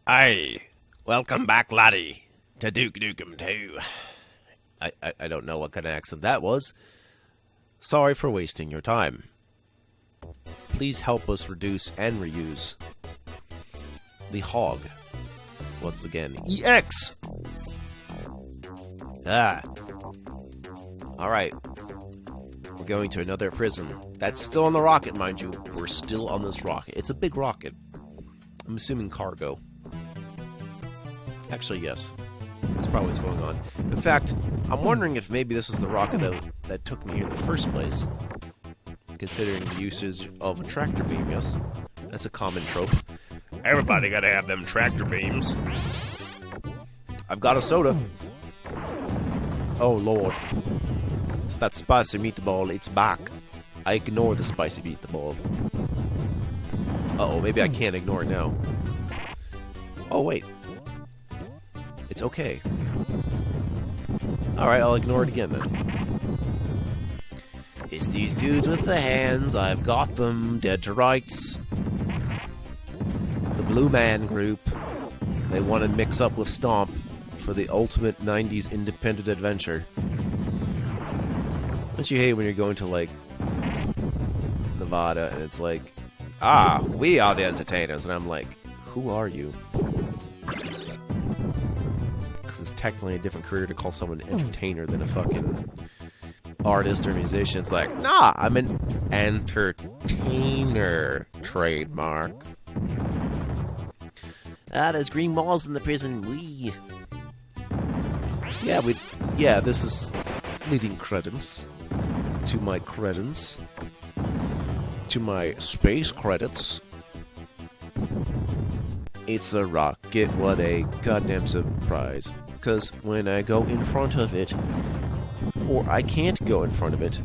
Aye, welcome back, laddie, to Duke Nukem 2. I don't know what kind of accent that was. Sorry for wasting your time. Please help us reduce and reuse the hog. Once again, EX! Alright. We're going to another prison. That's still on the rocket, mind you. We're still on this rocket. It's a big rocket. I'm assuming cargo. Actually, yes. That's probably what's going on. In fact, I'm wondering if maybe this is the rocket that took me here in the first place. Considering the usage of a tractor beam, yes? That's a common trope. Everybody gotta have them tractor beams. I've got a soda. Oh, Lord. It's that spicy meatball, it's back. I ignore the spicy meatball. Uh-oh, maybe I can't ignore it now. Oh, wait. It's okay. Alright, I'll ignore it again then. It's these dudes with the hands, I've got them, dead to rights. The Blue Man Group. They want to mix up with Stomp for the ultimate 90s independent adventure. Don't you hate when you're going to, like, Nevada and it's like, we are the entertainers, and I'm like, who are you? Because it's technically a different career to call someone an entertainer than a fucking artist or musician. It's like, nah, I'm an entertainer. Trademark. There's green walls in the prison. Yeah, this is leading credence to my credence. To my space credits. It's a rocket, what a goddamn surprise. Because when I go in front of it, or I can't go in front of it,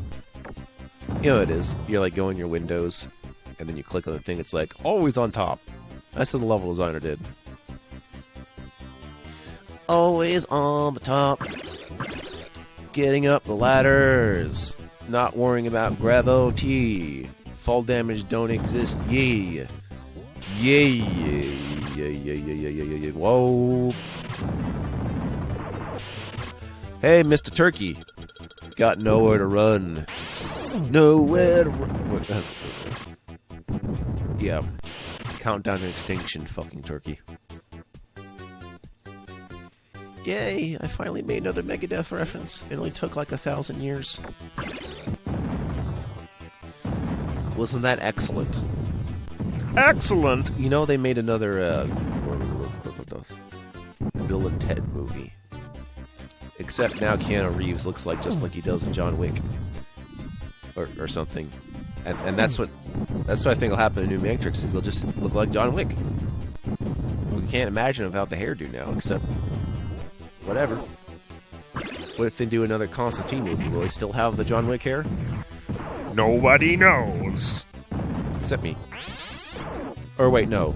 you know it is. You're like go in your windows, and then you click on the thing, it's like, always on top. That's what the level designer did. Always on the top. Getting up the ladders. Not worrying about gravity. Fall damage don't exist. Yeah. Yeah. Whoa. Hey, Mr. Turkey. Got nowhere to run. Nowhere to run. Yeah. Countdown to extinction, fucking turkey. Yay, I finally made another Megadeth reference. It only took like 1,000 years. Wasn't that excellent? Excellent! You know, they made another, Bill and Ted movie. Except now Keanu Reeves looks like just like he does in John Wick. Or something. And that's what I think will happen in New Matrix, is he'll just look like John Wick. We can't imagine without the hairdo now, except whatever. What if they do another Constantine movie? Will he still have the John Wick hair? Nobody knows. Except me. Or wait, no.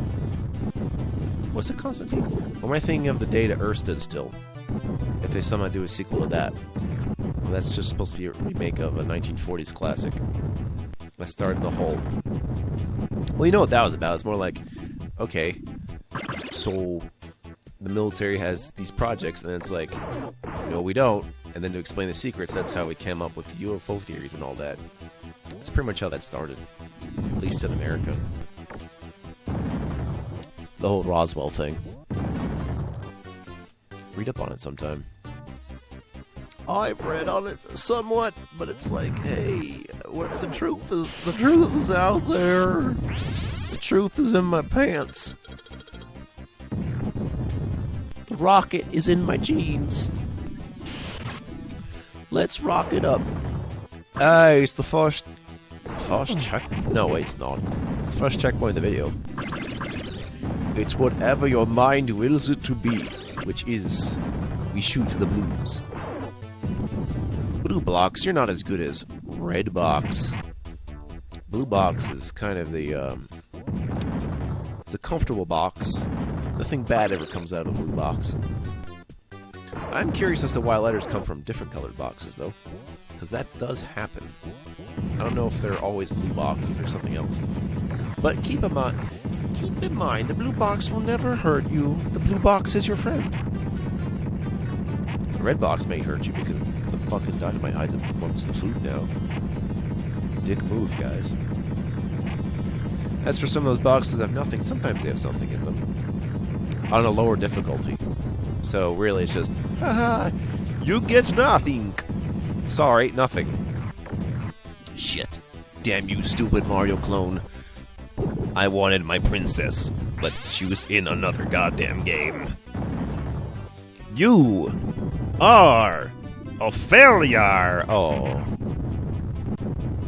Was it Constantine? Or am I thinking of The Day to Earth Stood Still? If they somehow do a sequel to that. Well, that's just supposed to be a remake of a 1940s classic. I started the whole... Well, you know what that was about. It's more like, okay, so the military has these projects, and it's like, no, we don't. And then to explain the secrets, that's how we came up with the UFO theories and all that. That's pretty much how that started. At least in America. The whole Roswell thing. Read up on it sometime. I've read on it somewhat, but it's like, hey, the truth is out there. The truth is in my pants. The rocket is in my jeans. Let's rock it up. Hey, it's the first check. No, wait, it's not. It's the first checkpoint in the video. It's whatever your mind wills it to be, which is, we shoot the blues. Blue blocks, you're not as good as red box. Blue box is kind of the, it's a comfortable box. Nothing bad ever comes out of a blue box. I'm curious as to why letters come from different colored boxes, though. Because that does happen. I don't know if they're always blue boxes or something else. But keep Keep in mind, the blue box will never hurt you. The blue box is your friend. The red box may hurt you because the fucking dynamite hides amongst the food now. Dick move, guys. As for some of those boxes that have nothing, sometimes they have something in them. On a lower difficulty. So really it's just, haha, you get nothing. Sorry, nothing. Shit. Damn you, stupid Mario clone. I wanted my princess, but she was in another goddamn game. You are a failure. Oh.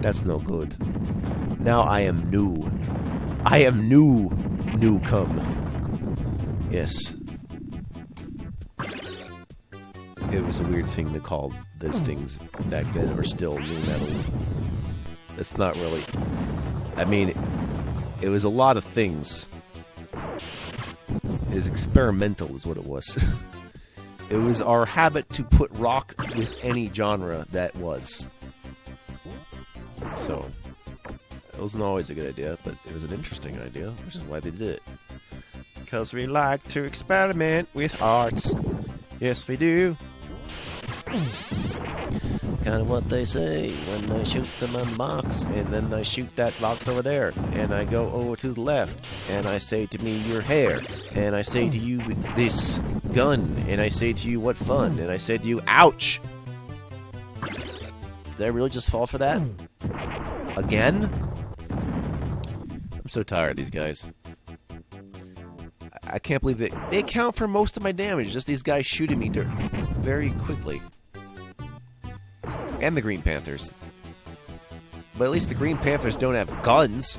That's no good. Now I am new. I am new, Nukem. Yes. It was a weird thing to call those things back then, or still new metal. It's not really... I mean, it was a lot of things. It was experimental is what it was. It was our habit to put rock with any genre that was. So, it wasn't always a good idea, but it was an interesting idea, which is why they did it. Because we like to experiment with arts. Yes, we do. Kind of what they say when I shoot them on box, and then I shoot that box over there, and I go over to the left, and I say to me, your hair, and I say to you, this gun, and I say to you, what fun, and I say to you, ouch! Did I really just fall for that? Again? I'm so tired of these guys. I can't believe they account for most of my damage, just these guys shooting me very quickly. And the Green Panthers. But at least the Green Panthers don't have guns.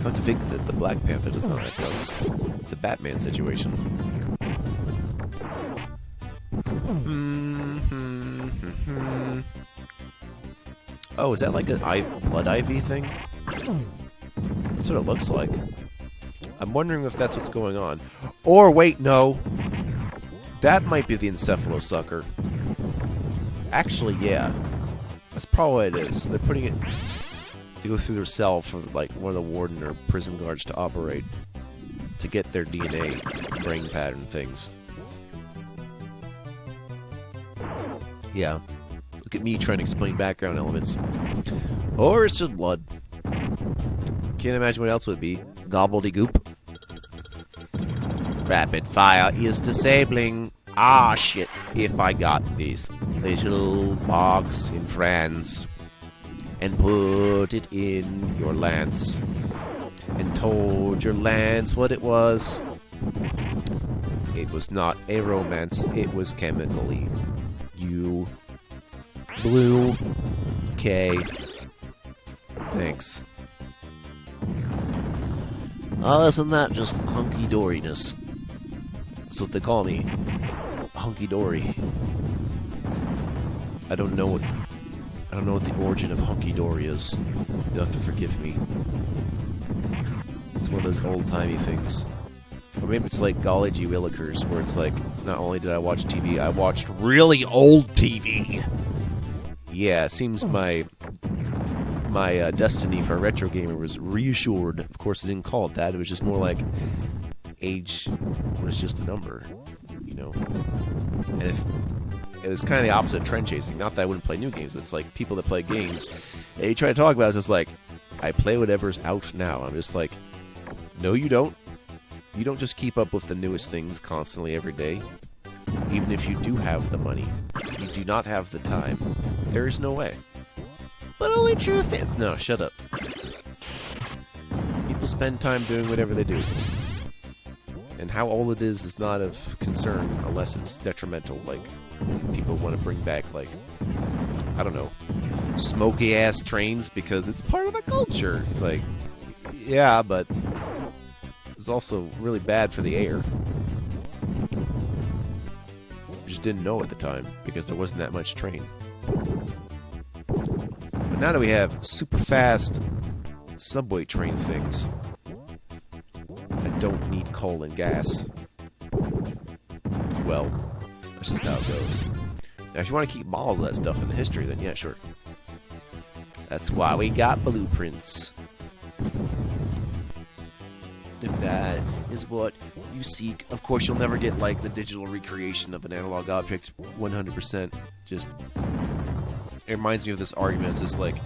Come to think that the Black Panther does not have guns. It's a Batman situation. Oh, is that like a blood ivy thing? That's what it looks like. I'm wondering if that's what's going on. Or, wait, no. That might be the encephalosucker. Actually, yeah. That's probably what it is. They're putting it to go through their cell for, like, one of the warden or prison guards to operate. To get their DNA brain pattern things. Yeah. Look at me trying to explain background elements. Or it's just blood. Can't imagine what else it would be. Gobbledygook. Rapid fire is disabling. Ah, shit. If I got this little box in France and put it in your lance and told your lance what it was, it was not a romance, it was chemically. You blue K. Thanks. Oh, isn't that just hunky-doriness? That's what they call me. Hunky-dory. I don't know what the origin of hunky-dory is. You'll have to forgive me. It's one of those old-timey things. Or maybe it's like Golly Gee Willikers, where it's like, not only did I watch TV, I watched really old TV! Yeah, it seems my destiny for a retro gamer was reassured. Of course, I didn't call it that. It was just more like age was just a number, you know. And it was kind of the opposite of trend chasing. Not that I wouldn't play new games. It's like people that play games, and you try to talk about it, it's just like, I play whatever's out now. I'm just like, no, you don't. You don't just keep up with the newest things constantly every day. Even if you do have the money, you do not have the time. There is no way. But only truth is... No, shut up. People spend time doing whatever they do. And how old it is not of concern unless it's detrimental. Like, people want to bring back, like, I don't know, smoky-ass trains because it's part of the culture. It's like, yeah, but it's also really bad for the air. Just didn't know at the time because there wasn't that much train. But now that we have super fast subway train things, I don't need coal and gas. Well, that's just how it goes. Now, if you want to keep balls of that stuff in the history, then yeah, sure. That's why we got blueprints. if that is what you seek. Of course, you'll never get like the digital recreation of an analog object 100%. Just it reminds me of this argument. It's just like,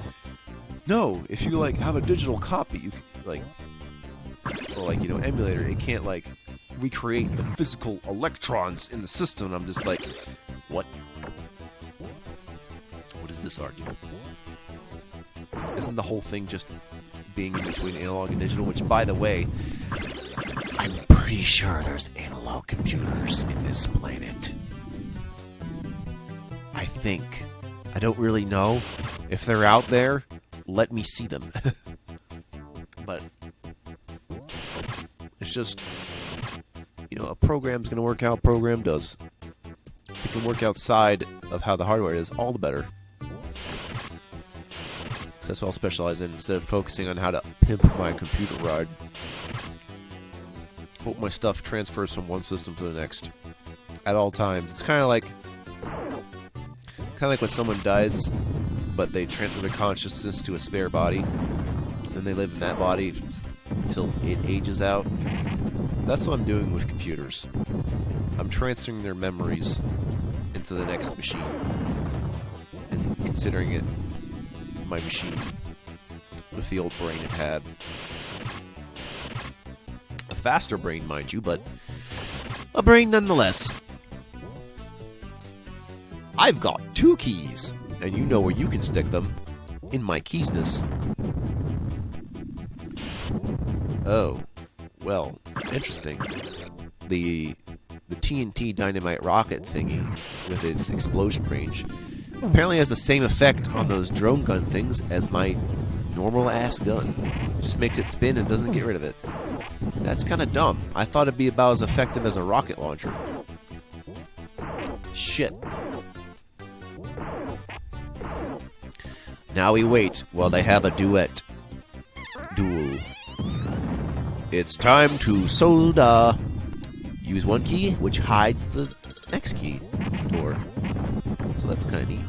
no, if you like have a digital copy, you like, or like, you know, emulator, it can't like recreate the physical electrons in the system. And I'm just like, what? What is this argument? Isn't the whole thing just being in between analog and digital? Which, by the way, I'm pretty sure there's analog computers in this planet. I think. I don't really know. If they're out there, let me see them. But it's just, you know, a program's gonna work how a program does. If it can work outside of how the hardware is, all the better. So that's what I'll specialize in, instead of focusing on how to pimp my computer ride. Hope my stuff transfers from one system to the next at all times. It's kind of like when someone dies, but they transfer their consciousness to a spare body, and they live in that body until it ages out. That's what I'm doing with computers. I'm transferring their memories into the next machine, and considering it my machine with the old brain it had. A faster brain, mind you, but a brain nonetheless. I've got 2 keys, and you know where you can stick them. In my keysness. Oh, well, interesting. The TNT dynamite rocket thingy with its explosion range apparently has the same effect on those drone gun things as my normal ass gun. Just makes it spin and doesn't get rid of it. That's kind of dumb. I thought it'd be about as effective as a rocket launcher. Shit. Now we wait while they have a duel. It's time to soda. Use one key, which hides the next key door. So that's kind of neat.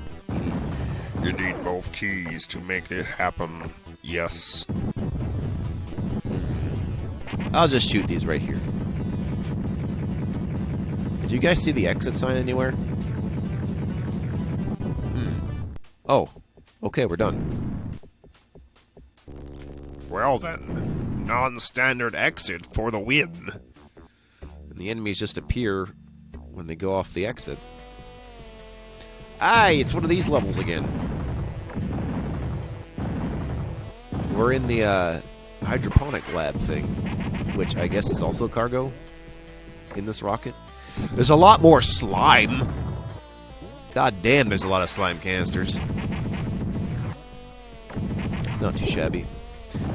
You need both keys to make it happen. Yes. I'll just shoot these right here. Did you guys see the exit sign anywhere? Oh. Okay, we're done. Well then, non-standard exit for the win. And the enemies just appear when they go off the exit. Aye, it's one of these levels again. We're in the hydroponic lab thing, which I guess is also cargo in this rocket. There's a lot more slime. God damn, there's a lot of slime canisters. Not too shabby.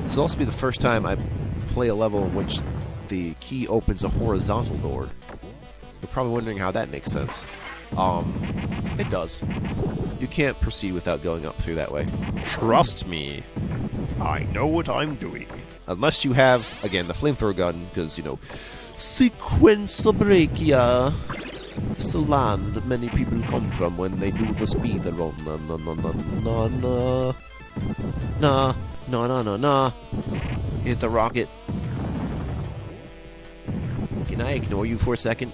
This will also be the first time I play a level in which the key opens a horizontal door. You're probably wondering how that makes sense. It does. You can't proceed without going up through that way. Trust me. I know what I'm doing. Unless you have, again, the flamethrower gun, because, you know, Sequencebrachia. It's the land many people come from when they do the speed run. Nah. Hit the rocket. Can I ignore you for a second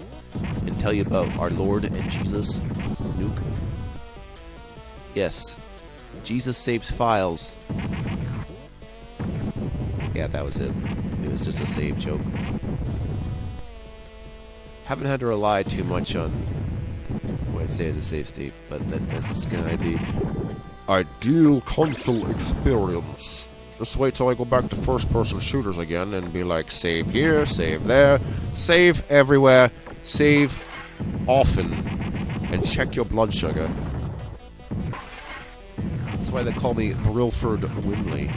and tell you about our Lord and Jesus, Nuke? Yes. Jesus saves files. Yeah, that was it. It was just a save joke. Haven't had to rely too much on what I'd say is a save state, but that's just gonna be ideal console experience. Just wait till I go back to first-person shooters again and be like, save here, save there, save everywhere, save often, and check your blood sugar. That's why they call me Brilford Winley.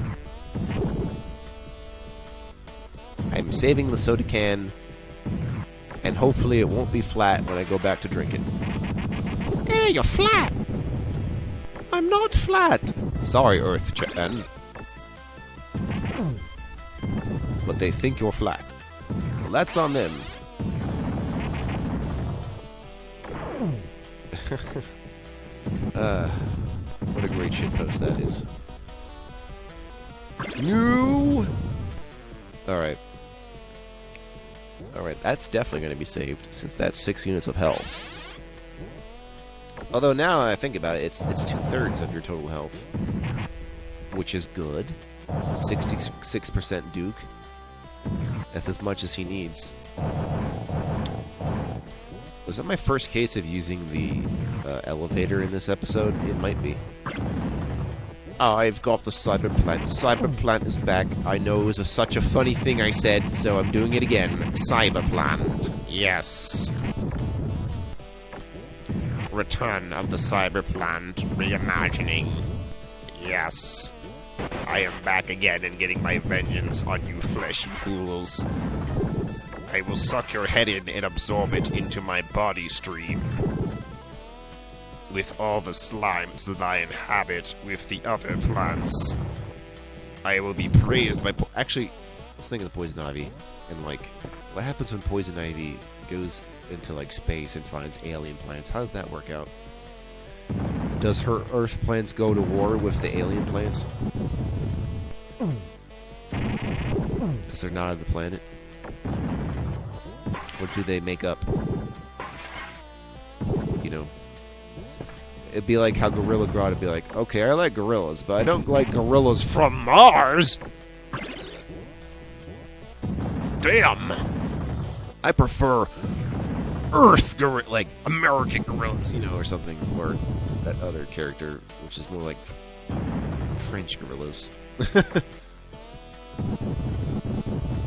I'm saving the soda can, and hopefully it won't be flat when I go back to drink it. Hey, you're flat! I'm not flat! Sorry, Earth-chan. But they think you're flat. Well, that's on them. What a great shitpost that is. No! Alright. Alright, that's definitely going to be saved, since that's 6 units of health. Although now that I think about it, it's 2/3 of your total health. Which is good. 66% Duke. That's as much as he needs. Was that my first case of using the elevator in this episode? It might be. I've got the cyber plant. Cyber plant is back. I know it was such a funny thing I said, so I'm doing it again. Cyber plant. Yes. Return of the cyber plant. Reimagining. Yes. I am back again and getting my vengeance on you fleshy fools. I will suck your head in and absorb it into my body stream. With all the slimes that I inhabit with the other plants. I will be praised by... Actually, I was thinking of Poison Ivy. And, like, what happens when Poison Ivy goes into, like, space and finds alien plants? How does that work out? Does her Earth plants go to war with the alien plants? Because they're not on the planet? Or do they make up? You know? It'd be like how Gorilla Grodd would be like, okay, I like gorillas, but I don't like gorillas from Mars! Damn! I prefer Earth gorilla, like American gorillas, you know, or something. Or that other character, which is more like French gorillas.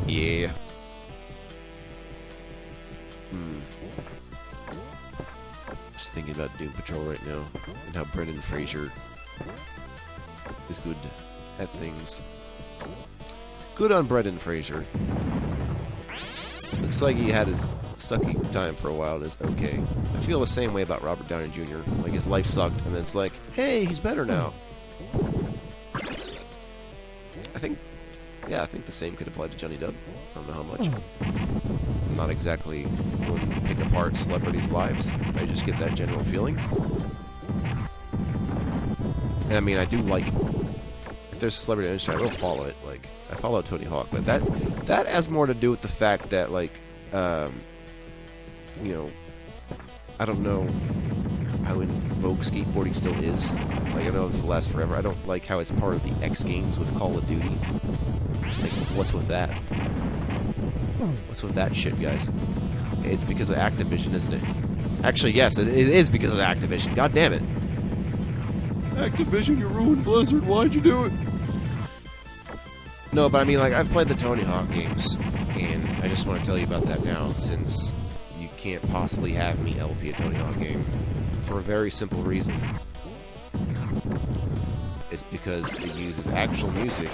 Yeah. Just thinking about Doom Patrol right now, and how Brendan Fraser is good at things. Good on Brendan Fraser. Looks like he had his sucky time for a while and is okay. I feel the same way about Robert Downey Jr. Like, his life sucked, and then it's like, hey, he's better now. I think the same could apply to Johnny Depp. I don't know how much. I'm not exactly going to pick apart celebrities' lives. I just get that general feeling. And I mean, I do like... If there's a celebrity industry, I will follow it. Like, I follow Tony Hawk, but that has more to do with the fact that, like, you know, I don't know how in vogue skateboarding still is. Like, I know it will last forever. I don't like how it's part of the X Games with Call of Duty. Like, what's with that? What's with that shit, guys? It's because of Activision, isn't it? Actually, yes, it is because of Activision. God damn it. Activision, you ruined Blizzard. Why'd you do it? No, but I mean, like, I've played the Tony Hawk games, and I just want to tell you about that now, since you can't possibly have me LP a Tony Hawk game. For a very simple reason. It's because it uses actual music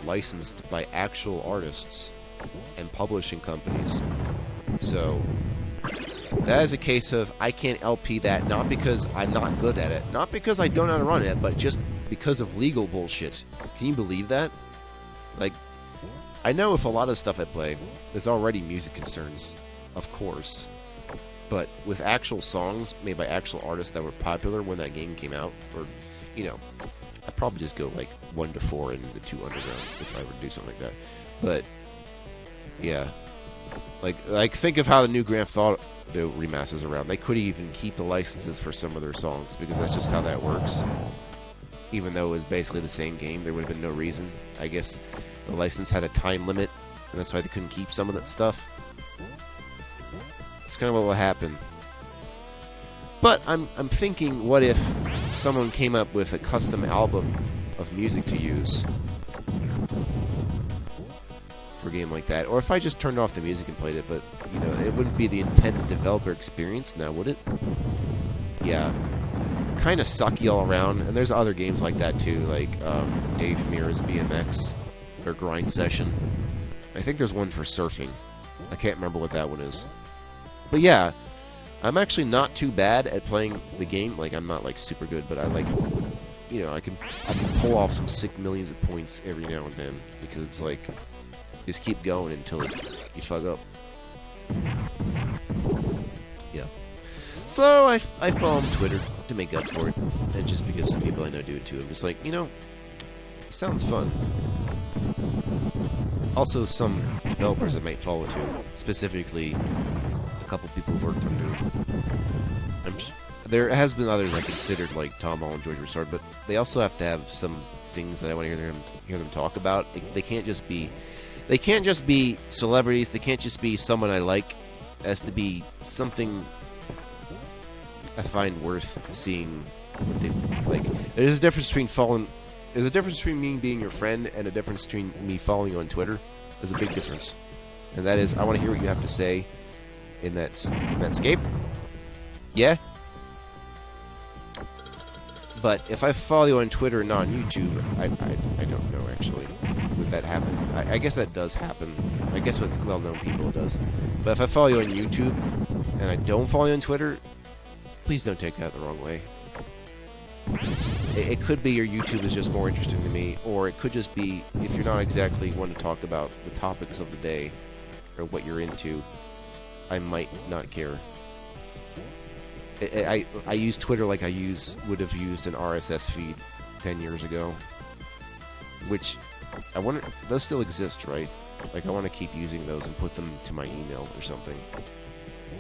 licensed by actual artists and publishing companies. So that is a case of I can't LP that, not because I'm not good at it, not because I don't know how to run it, but just because of legal bullshit. Can you believe that? Like, I know if a lot of stuff I play, there's already music concerns, of course. But with actual songs made by actual artists that were popular when that game came out, or, you know, I'd probably just go like 1 to 4 in the 2 undergrounds if I were to do something like that. But yeah, like think of how the new Grand Theft Auto remasters around. They could even keep the licenses for some of their songs because that's just how that works. Even though it was basically the same game, there would have been no reason. I guess the license had a time limit, and that's why they couldn't keep some of that stuff. It's kind of what will happen. But I'm thinking, what if someone came up with a custom album of music to use for a game like that? Or if I just turned off the music and played it, but, you know, it wouldn't be the intended developer experience now, would it? Yeah. Kind of sucky all around, and there's other games like that too, like Dave Mirra's BMX, or Grind Session. I think there's one for surfing. I can't remember what that one is. But yeah, I'm actually not too bad at playing the game. Like, I'm not like super good, but I like, you know, I can pull off some sick millions of points every now and then, because it's like, just keep going until you fuck up. Yeah. So I follow him on Twitter to make up for it, and just because some people I know do it too, I'm just like, you know, it sounds fun. Also, some developers I might follow too. Specifically, a couple people who worked on Doom. There has been others I considered, like Tom Hall and George Broussard, but they also have to have some things that I want to hear them talk about. They can't just be celebrities. They can't just be someone I like. It has to be something I find worth seeing. What they like. There's a difference between me being your friend and a difference between me following you on Twitter. There's a big difference, and that is I want to hear what you have to say in that scape. Yeah. But if I follow you on Twitter and not on YouTube, I don't know, actually. Would that happen? I guess that does happen. I guess with well-known people it does. But if I follow you on YouTube and I don't follow you on Twitter, please don't take that the wrong way. It could be your YouTube is just more interesting to me, or it could just be if you're not exactly one to talk about the topics of the day or what you're into, I might not care. I use Twitter like I would have used an RSS feed 10 years ago, which I wonder those still exist, right? Like I want to keep using those and put them to my email or something.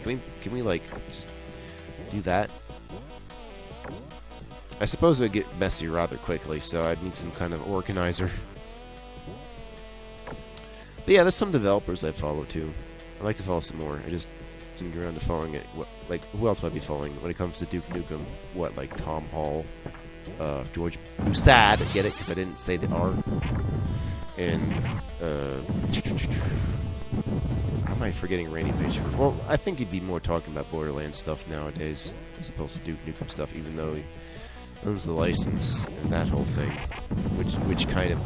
Can we like just do that? I suppose it would get messy rather quickly, so I'd need some kind of organizer. But yeah, there's some developers I follow too. I'd like to follow some more. I just didn't get around to following it. Who else would I be following when it comes to Duke Nukem? Like Tom Hall, George Broussard, get it? Because I didn't say the R. And, how am I forgetting Randy Pitchford? Well, I think he'd be more talking about Borderlands stuff nowadays, as opposed to Duke Nukem stuff, even though he owns the license and that whole thing. Which kind of...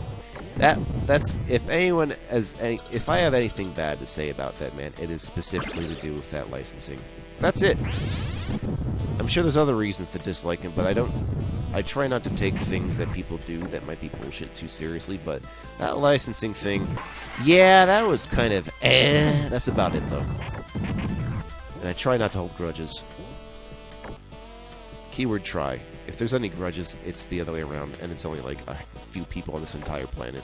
That's if anyone if I have anything bad to say about that man, it is specifically to do with that licensing. That's it. I'm sure there's other reasons to dislike him, but I try not to take things that people do that might be bullshit too seriously, but that licensing thing, yeah, that was kind of that's about it though. And I try not to hold grudges. Keyword try. If there's any grudges, it's the other way around, and it's only like a few people on this entire planet.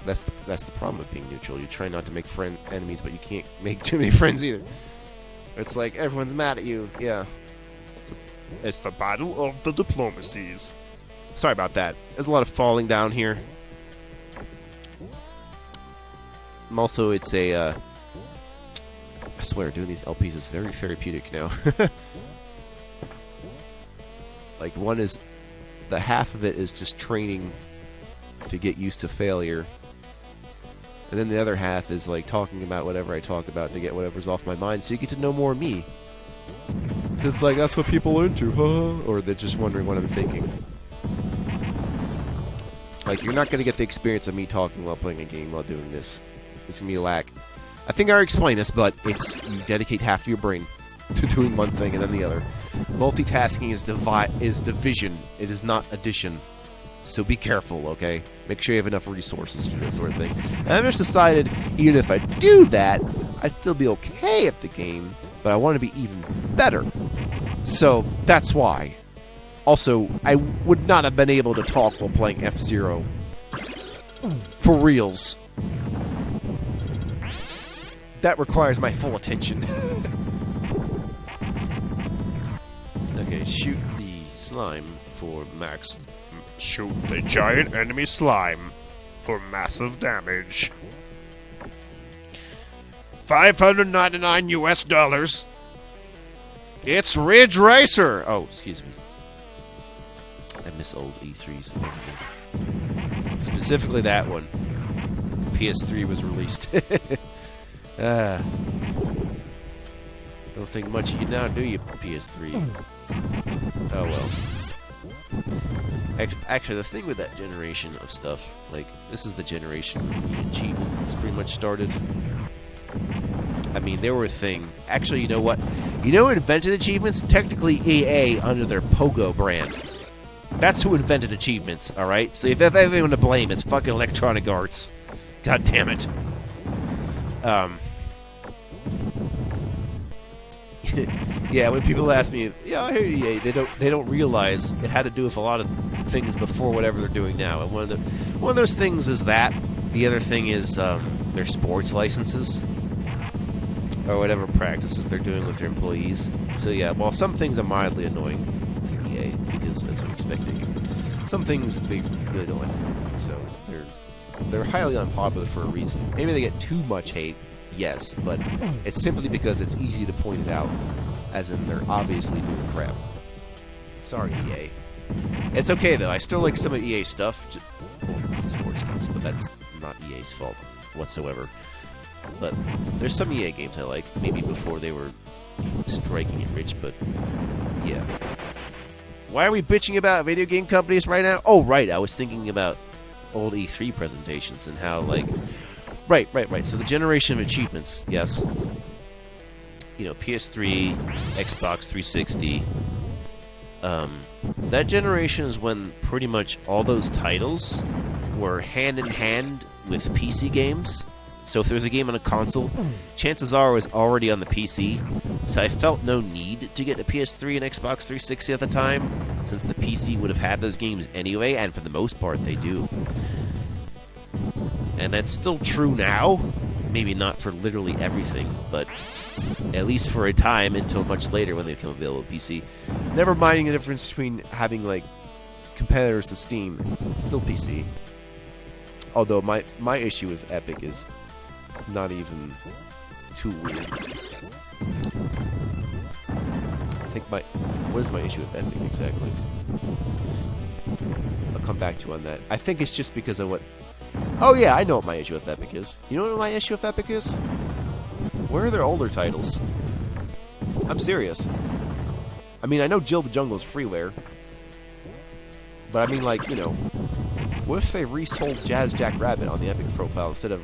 That's the problem with being neutral. You try not to make enemies, but you can't make too many friends either. It's like everyone's mad at you. Yeah. It's the battle of the diplomacies. Sorry about that. There's a lot of falling down here. Also, it's a... I swear, doing these LPs is very therapeutic now. Like, one is... The half of it is just training to get used to failure. And then the other half is, like, talking about whatever I talk about to get whatever's off my mind, so you get to know more of me. It's like, that's what people are into, huh? Or they're just wondering what I'm thinking. Like, you're not going to get the experience of me talking while playing a game while doing this. It's going to be a lack. I think I already explained this, but it's you dedicate half of your brain to doing one thing and then the other. Multitasking is division. It is not addition. So be careful, okay? Make sure you have enough resources for this sort of thing. And I've just decided, even if I do that, I'd still be okay at the game, but I want to be even better. So, that's why. Also, I would not have been able to talk while playing F-Zero. For reals. That requires my full attention. Okay, shoot the slime for max. Shoot the giant enemy slime for massive damage. $599 US. It's Ridge Racer! Oh, excuse me. I miss old E3s. Specifically that one. PS3 was released. Don't think much of you now, do you, PS3? Oh well. Actually, the thing with that generation of stuff, like, this is the generation where the achievements pretty much started. I mean, they were a thing. Actually, you know what? You know who invented achievements? Technically EA under their Pogo brand. That's who invented achievements, alright? So if there's anyone to blame, it's fucking Electronic Arts. God damn it. Yeah, when people ask me, yeah, I hear EA, they don't realize it had to do with a lot of things before whatever they're doing now. And one of those things is that The other thing is their sports licenses, or whatever practices they're doing with their employees. So yeah, while some things are mildly annoying with EA, because that's what I'm expecting, some things they really don't like doing. So they're highly unpopular for a reason. Maybe they get too much hate, yes, but it's simply because it's easy to point it out, as in they're obviously doing crap. Sorry, EA. It's okay though. I still like some of EA's stuff, just the sports games, but that's not EA's fault whatsoever. But there's some EA games I like, maybe before they were striking it rich, but yeah. Why are we bitching about video game companies right now? Oh, right, I was thinking about old E3 presentations and how, like... Right. So the generation of achievements, yes. You know, PS3, Xbox 360. That generation is when pretty much all those titles were hand-in-hand with PC games. So if there's a game on a console, chances are it was already on the PC. So I felt no need to get a PS3 and Xbox 360 at the time, since the PC would have had those games anyway, and for the most part they do. And that's still true now. Maybe not for literally everything, but at least for a time until much later when they become available on PC. Never minding the difference between having, like, competitors to Steam. It's still PC. Although my issue with Epic is not even too weird. I think what is my issue with Epic exactly? I'll come back to you on that. I think it's just because of what... Oh yeah, I know what my issue with Epic is. You know what my issue with Epic is? Where are their older titles? I'm serious. I mean, I know Jill the Jungle is freeware. But I mean, like, you know... What if they resold Jazz Jack Rabbit on the Epic profile instead of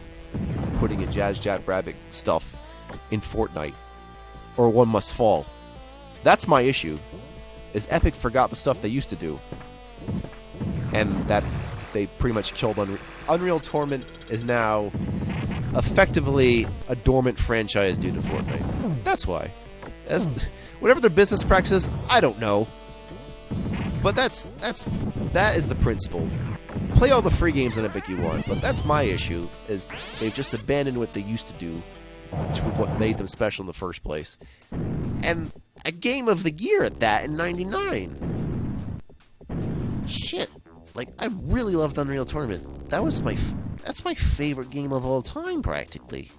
putting in Jazz Jack Rabbit stuff in Fortnite? Or One Must Fall? That's my issue. Is Epic forgot the stuff they used to do. And that they pretty much killed Unreal. Unreal Tournament is now effectively a dormant franchise due to Fortnite. That's why. Whatever their business practices, I don't know. But that is the principle. Play all the free games on Epic you want, but that's my issue, is they've just abandoned what they used to do, which was what made them special in the first place. And a game of the year at that in '99. Shit. Like, I really loved Unreal Tournament. That's my favorite game of all time, practically.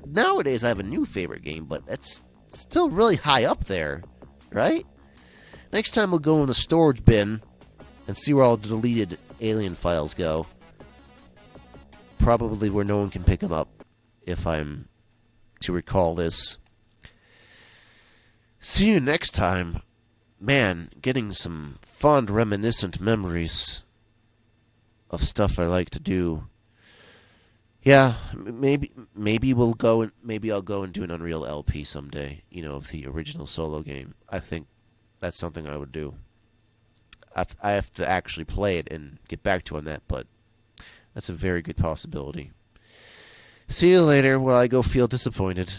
Nowadays I have a new favorite game, but it's still really high up there, right? Next time we'll go in the storage bin and see where all the deleted Alien files go. Probably where no one can pick them up, if I'm to recall this. See you next time. Man, getting some fond reminiscent memories of stuff I like to do. Yeah, maybe we'll go and maybe I'll go and do an Unreal LP someday, you know, of the original Solo game. I think that's something I would do. I have to actually play it and get back to on that, but that's a very good possibility. See you later while I go feel disappointed.